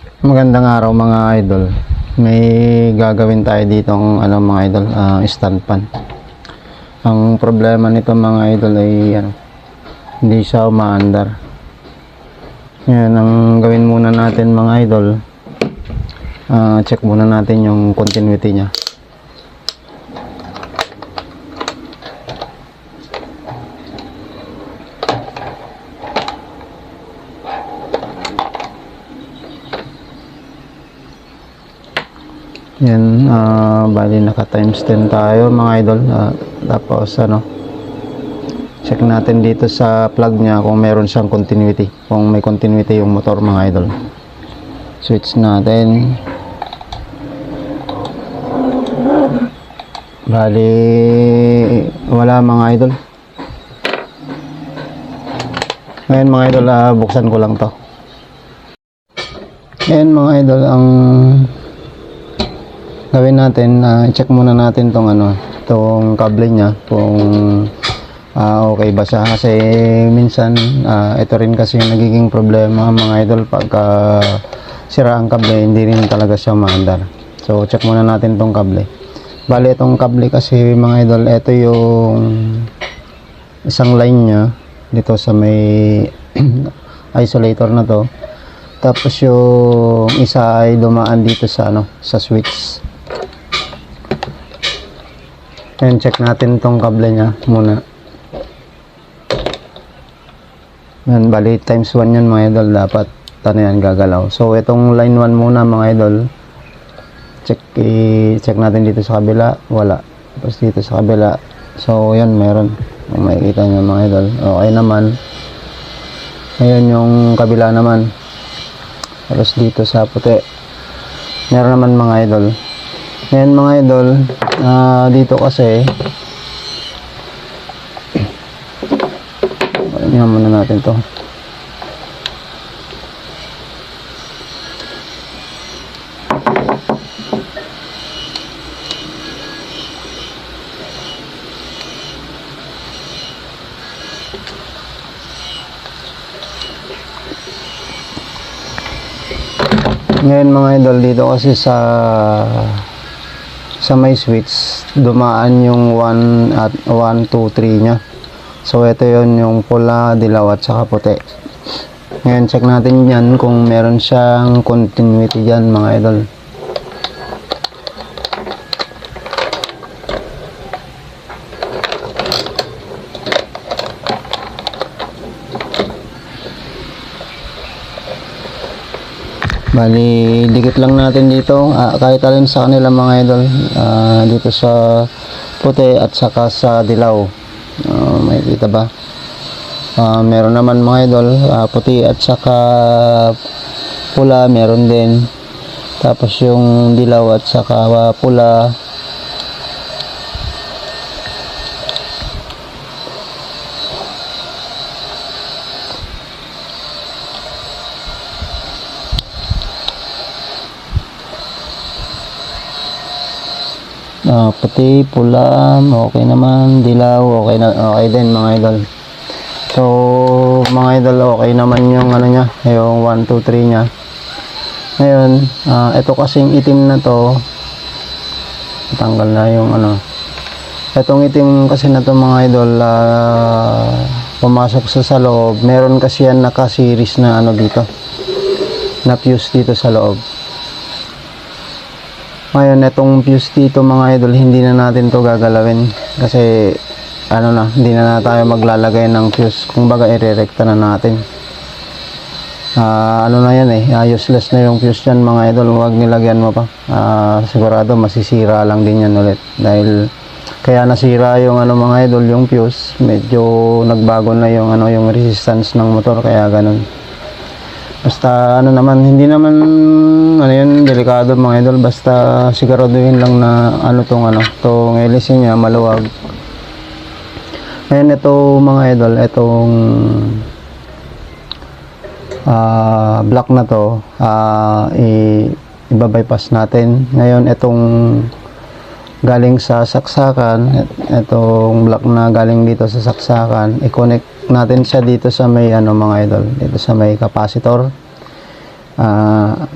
Magandang araw mga idol. May gagawin tayo dito mga idol, stand fan. Ang problema nito mga idol ay hindi siya umaandar. Yan ang gawin muna natin mga idol. Check muna natin yung continuity niya. Yan, bali naka times 10 tayo mga idol. Tapos check natin dito sa plug niya kung meron siyang continuity, kung may continuity yung motor mga idol. Switch natin. Bali wala mga idol. Ngayon mga idol, buksan ko lang to. Ngayon mga idol, ang gawin natin, check muna natin tong tong kable niya kung okay ba siya, kasi minsan ito rin kasi yung nagiging problema mga idol pagka sira ang kable, hindi rin talaga siya maandar. So check muna natin tong kable. Bali itong kable kasi mga idol, ito yung isang line niya dito sa may isolator na to, tapos yung isa ay dumaan dito sa sa switch. Ayan, check natin tong kable niya muna. Yan, bali times 1 yan mga idol, dapat yan gagalaw. So itong line 1 muna mga idol, check natin dito sa kabila, wala. Tapos dito sa kabila, so yan, meron. Kung makikita nyo mga idol, okay naman. Ngayon yung kabila naman, tapos dito sa puti, meron naman mga idol. Ngayon mga idol, dito kasi tingnan muna natin to. Ngayon mga idol, dito kasi sa may switch dumaan yung 1 at 1, 2, 3 nya. So ito yon yung pula, dilaw at saka puti. Ngayon check natin yan kung meron siyang continuity dyan mga idol. Bali dikit lang natin dito, kahit alin sa kanila mga idol, dito sa puti at saka sa dilaw. Makikita ba? Meron naman mga idol, puti at saka pula, meron din. Tapos yung dilaw at saka pula, puti, pula, okay naman, dilaw, okay din mga idol. So mga idol, okay naman yung niya, yung 1, 2, 3 nya. Ngayon, ito kasing itim na to, tanggal na yung etong itim kasi na to mga idol, pumasok sa loob. Meron kasi yan naka-series na dito, na fuse dito sa loob. Ngayon, itong fuse dito mga idol, hindi na natin to gagalawin kasi hindi na tayo maglalagay ng fuse. Kung baga, irerekta na natin. Na yan useless na yung fuse yan mga idol, huwag nilagyan mo pa. Sigurado masisira lang din yan ulit, dahil kaya nasira yung mga idol, yung fuse, medyo nagbago na yung yung resistance ng motor, kaya ganun. Basta naman, hindi naman yan delikado mga idol, basta siguraduhin lang na tong hélice niya maluwag. Ngayon ito mga idol, itong block na to, ibabypass natin. Ngayon itong galing sa saksakan, itong block na galing dito sa saksakan, i-connect natin siya dito sa may mga idol, dito sa may capacitor.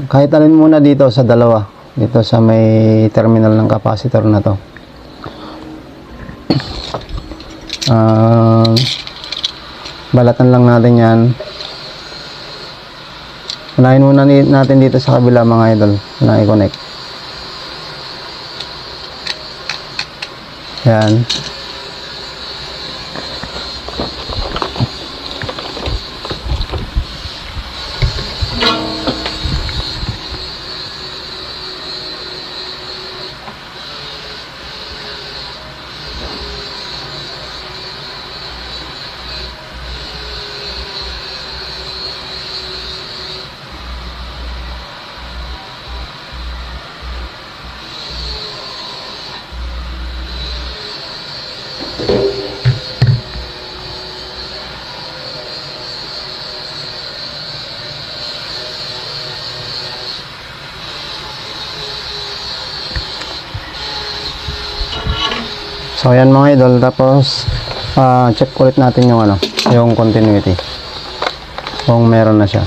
Kahit alin muna dito sa dalawa. Dito sa may terminal ng capacitor na to. Balatan lang natin yan. Unahin muna natin dito sa kabila mga idol na i-connect. Yan. So ayan mga idol, tapos check ulit natin yung yung continuity. Kung meron na siya.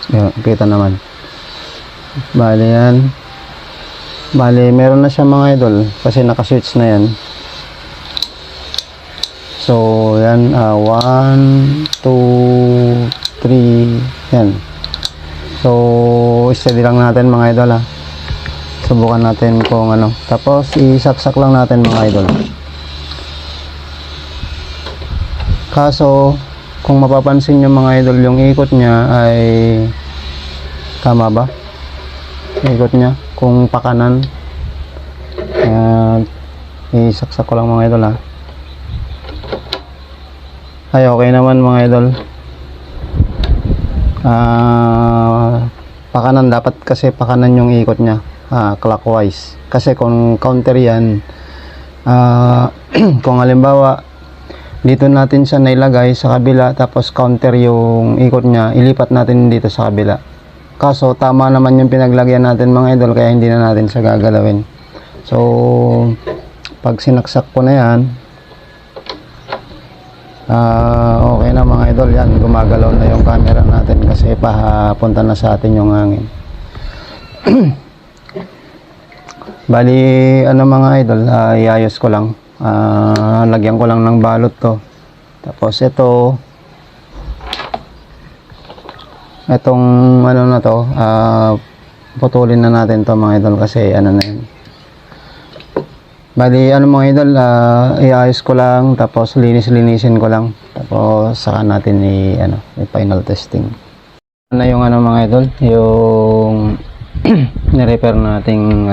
Yan, kita naman. Bali yan. Bali, meron na siya mga idol kasi naka-switch na yan. So, yan, 1, 2, 3, yan. So, steady lang natin mga idol ha. Subukan natin kung Tapos, isaksak lang natin mga idol. Kaso, kung mapapansin nyo mga idol, yung ikot niya ay tama ba? Ikot niya kung pakanan. Isaksak ko lang mga idol ha. Ay okay naman mga idol. Pakanan, dapat kasi pakanan yung ikot niya, clockwise. Kasi kung counter yan, kung halimbawa dito natin siya nailagay sa kabila tapos counter yung ikot niya, ilipat natin dito sa kabila. Kaso tama naman yung pinaglagyan natin mga idol, kaya hindi na natin siya gagalawin. So pag sinaksak ko na yan, okay na mga idol. Yan, gumagalaw na yung camera natin kasi papunta na sa atin yung hangin. Bali mga idol, iayos ko lang. Lagyan ko lang ng balot to. Tapos itong na to, putulin na natin to mga idol kasi na yan. Bali mga idol, iayos ko lang tapos linisin ko lang tapos saka natin i-final testing na yung mga idol, yung ni-repair nating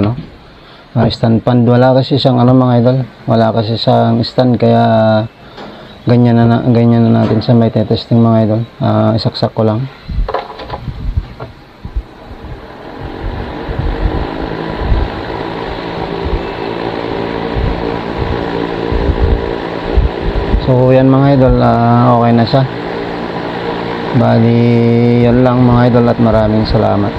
stand pan. Wala kasi siyang mga idol, wala kasi siyang stand, kaya ganyan na natin sa may testing mga idol. Isaksak ko lang. So yan mga idol, okay na siya. Bali yan lang mga idol at maraming salamat.